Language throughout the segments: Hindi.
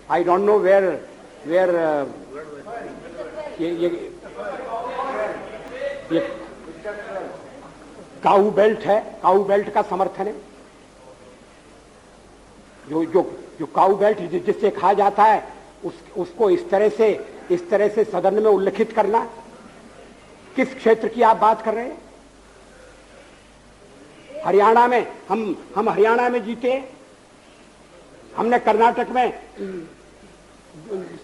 I don't know where ये काऊ बेल्ट है, काऊ बेल्ट का समर्थन है। जो काऊ बेल्ट जिससे खा जाता है उसको इस तरह से सदन में उल्लेखित करना, किस क्षेत्र की आप बात कर रहे हैं? हरियाणा में हम हरियाणा में जीते, हमने कर्नाटक में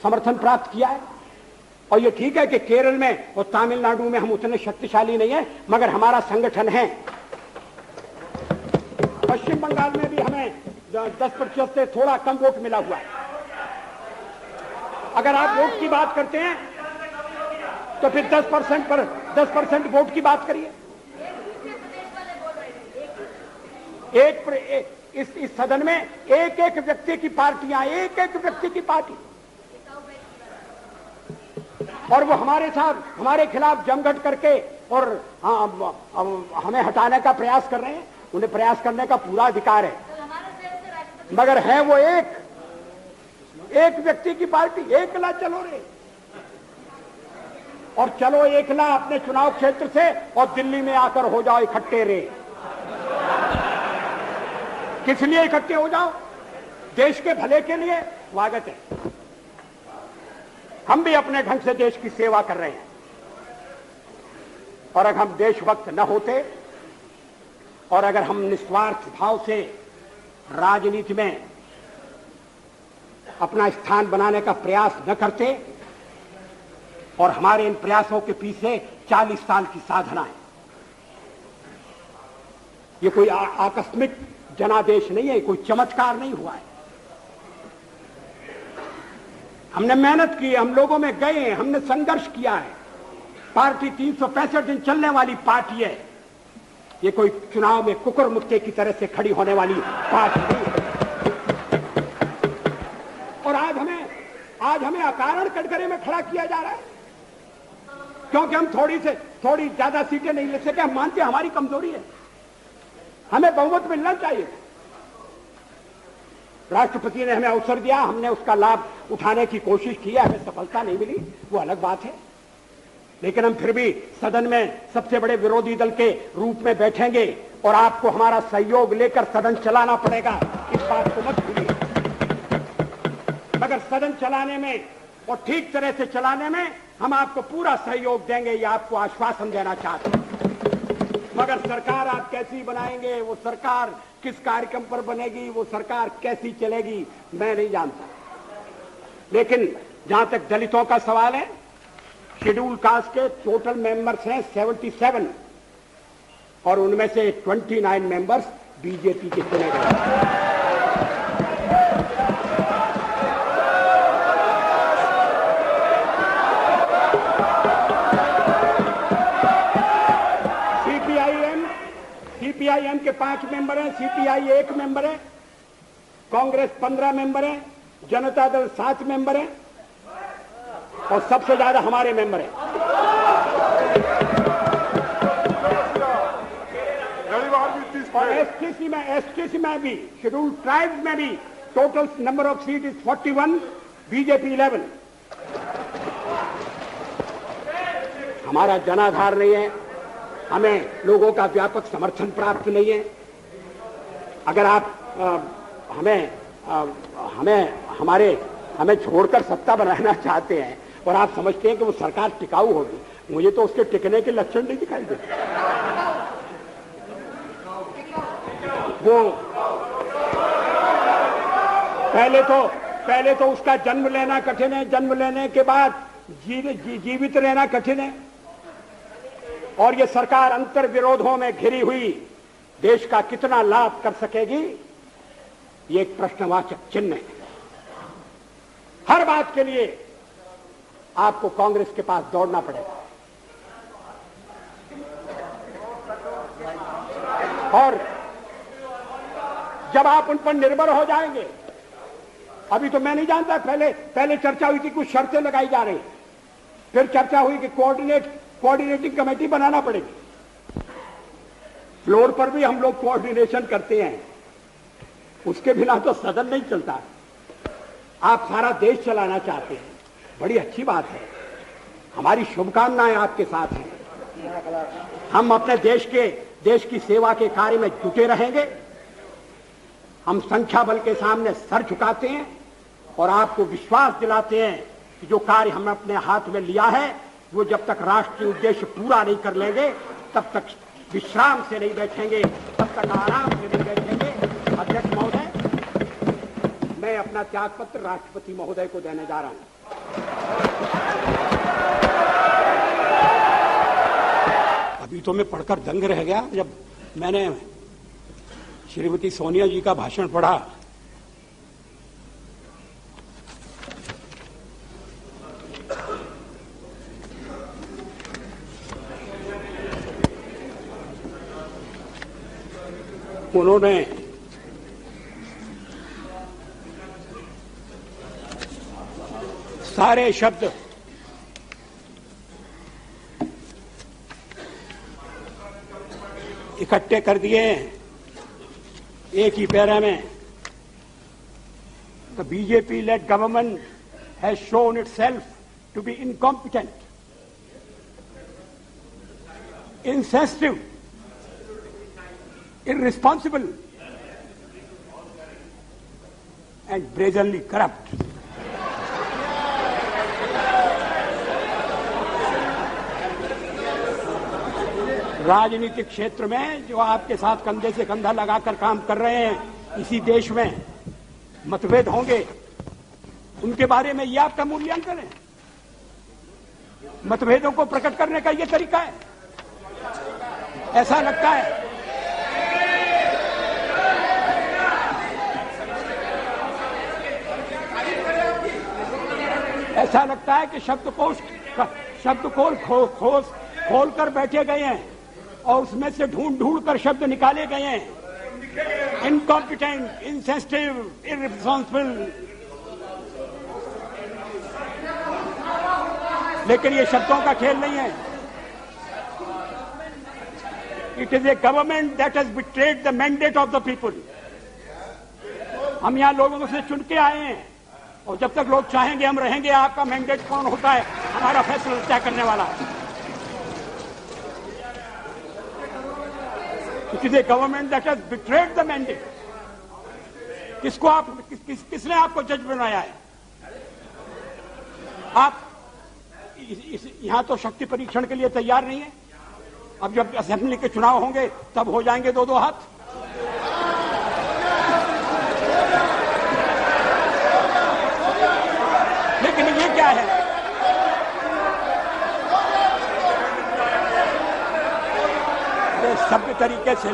समर्थन प्राप्त किया है, और ये ठीक है कि केरल में और तमिलनाडु में हम उतने शक्तिशाली नहीं है, मगर हमारा संगठन है। पश्चिम बंगाल में भी हमें 10% से थोड़ा कम वोट मिला हुआ है। अगर आप वोट की बात करते हैं तो फिर 10% वोट की बात करिए। इस सदन में एक व्यक्ति की पार्टियां, एक व्यक्ति की पार्टी, और वो हमारे साथ, हमारे खिलाफ जमघट करके और हमें हटाने का प्रयास कर रहे हैं। उन्हें प्रयास करने का पूरा अधिकार है, मगर है वो एक व्यक्ति की पार्टी। एकला चलो रे, और चलो एकला अपने चुनाव क्षेत्र से, और दिल्ली में आकर हो जाओ इकट्ठे रे। किस लिए इकट्ठे हो जाओ? देश के भले के लिए। स्वागत है, हम भी अपने ढंग से देश की सेवा कर रहे हैं, और अगर हम देशभक्त न होते और अगर हम निस्वार्थ भाव से राजनीति में अपना स्थान बनाने का प्रयास न करते, और हमारे इन प्रयासों के पीछे 40 साल की साधना है। ये कोई आकस्मिक जनादेश नहीं है, कोई चमत्कार नहीं हुआ है। हमने मेहनत की, हम लोगों में गए, हमने संघर्ष किया है। पार्टी 365 दिन चलने वाली पार्टी है। ये कोई चुनाव में कुकुर मुक्के की तरह से खड़ी होने वाली पार्टी नहीं है। और आज हमें अकारण कटघरे में खड़ा किया जा रहा है, क्योंकि हम थोड़ी ज्यादा सीटें नहीं ले सके। हम मानते हैं हमारी कमजोरी है, हमें बहुमत मिलना चाहिए। राष्ट्रपति ने हमें अवसर दिया, हमने उसका लाभ उठाने की कोशिश की है, हमें सफलता नहीं मिली, वो अलग बात है। लेकिन हम फिर भी सदन में सबसे बड़े विरोधी दल के रूप में बैठेंगे, और आपको हमारा सहयोग लेकर सदन चलाना पड़ेगा, इस बात को मत भूलिए। मगर सदन चलाने में और ठीक तरह से चलाने में हम आपको पूरा सहयोग देंगे, ये आपको आश्वासन देना चाहते हैं। मगर सरकार आप कैसी बनाएंगे, वो सरकार किस कार्यक्रम पर बनेगी, वो सरकार कैसी चलेगी, मैं नहीं जानता। लेकिन जहां तक दलितों का सवाल है, शेड्यूल कास्ट के टोटल मेंबर्स हैं 77, और उनमें से 29 मेंबर्स बीजेपी के चुने गए। सीपीआईएम के 5 मेंबर हैं, सीपीआई 1 मेंबर है, कांग्रेस 15 मेंबर है, जनता दल 7 मेंबर है, और सबसे ज्यादा हमारे मेंबर हैं। और एसटीसी में भी, शेड्यूल ट्राइब्स में भी total number of seat is 41, BJP 11। हमारा जनाधार नहीं है, हमें लोगों का व्यापक समर्थन प्राप्त नहीं है। अगर आप हमें छोड़कर सत्ता बनाना चाहते हैं, और आप समझते हैं कि वो सरकार टिकाऊ होगी, मुझे तो उसके टिकने के लक्षण नहीं दिखाई देते। वो पहले तो उसका जन्म लेना कठिन है, जन्म लेने के बाद जीवित रहना कठिन है, और ये सरकार अंतर विरोधों में घिरी हुई देश का कितना लाभ कर सकेगी, ये एक प्रश्नवाचक चिन्ह है। हर बात के लिए आपको कांग्रेस के पास दौड़ना पड़ेगा, और जब आप उन पर निर्भर हो जाएंगे, अभी तो मैं नहीं जानता, पहले चर्चा हुई थी, कुछ शर्तें लगाई जा रही, फिर चर्चा हुई कि कोऑर्डिनेटिंग कमेटी बनाना पड़ेगी। फ्लोर पर भी हम लोग कोऑर्डिनेशन करते हैं, उसके बिना तो सदन नहीं चलता। आप सारा देश चलाना चाहते हैं, बड़ी अच्छी बात है। हमारी शुभकामनाएं आपके साथ हैं। हम अपने देश की सेवा के कार्य में जुटे रहेंगे। हम संख्या बल के सामने सर झुकाते हैं और आपको विश्वास दिलाते हैं कि जो कार्य हमने अपने हाथ में लिया है वो जब तक राष्ट्रीय उद्देश्य पूरा नहीं कर लेंगे तब तक विश्राम से नहीं बैठेंगे, तब तक आराम से नहीं बैठेंगे। अध्यक्ष महोदय, मैं अपना त्यागपत्र राष्ट्रपति महोदय को देने जा रहा हूं। अभी तो मैं पढ़कर दंग रह गया जब मैंने श्रीमती सोनिया जी का भाषण पढ़ा। उन्होंने सारे शब्द इकट्ठे कर दिए एक ही पैरा में। The BJP-led government has shown itself to be incompetent, insensitive, irresponsible, and brazenly corrupt. राजनीतिक क्षेत्र में जो आपके साथ कंधे से कंधा लगाकर काम कर रहे हैं, इसी देश में मतभेद होंगे, उनके बारे में ये आपका मूल्यांकन है? मतभेदों को प्रकट करने का ये तरीका है? ऐसा लगता है कि शब्दकोश खोल कर बैठे गए हैं और उसमें से ढूंढ कर शब्द निकाले गए हैं। Incompetent, insensitive, irresponsible. लेकिन ये शब्दों का खेल नहीं है। It is a government that has betrayed the mandate of the people. हम यहां लोगों से चुन के आए हैं और जब तक लोग चाहेंगे हम रहेंगे। आपका मैंडेट कौन होता है, हमारा फैसला तय करने वाला है। It is a government that has betrayed the mandate. किसने आपको जज बनाया है? आप यहां तो शक्ति परीक्षण के लिए तैयार नहीं है। अब जब असेंबली के चुनाव होंगे तब हो जाएंगे दो हाथ। लेकिन ये क्या है? सभ्य तरीके से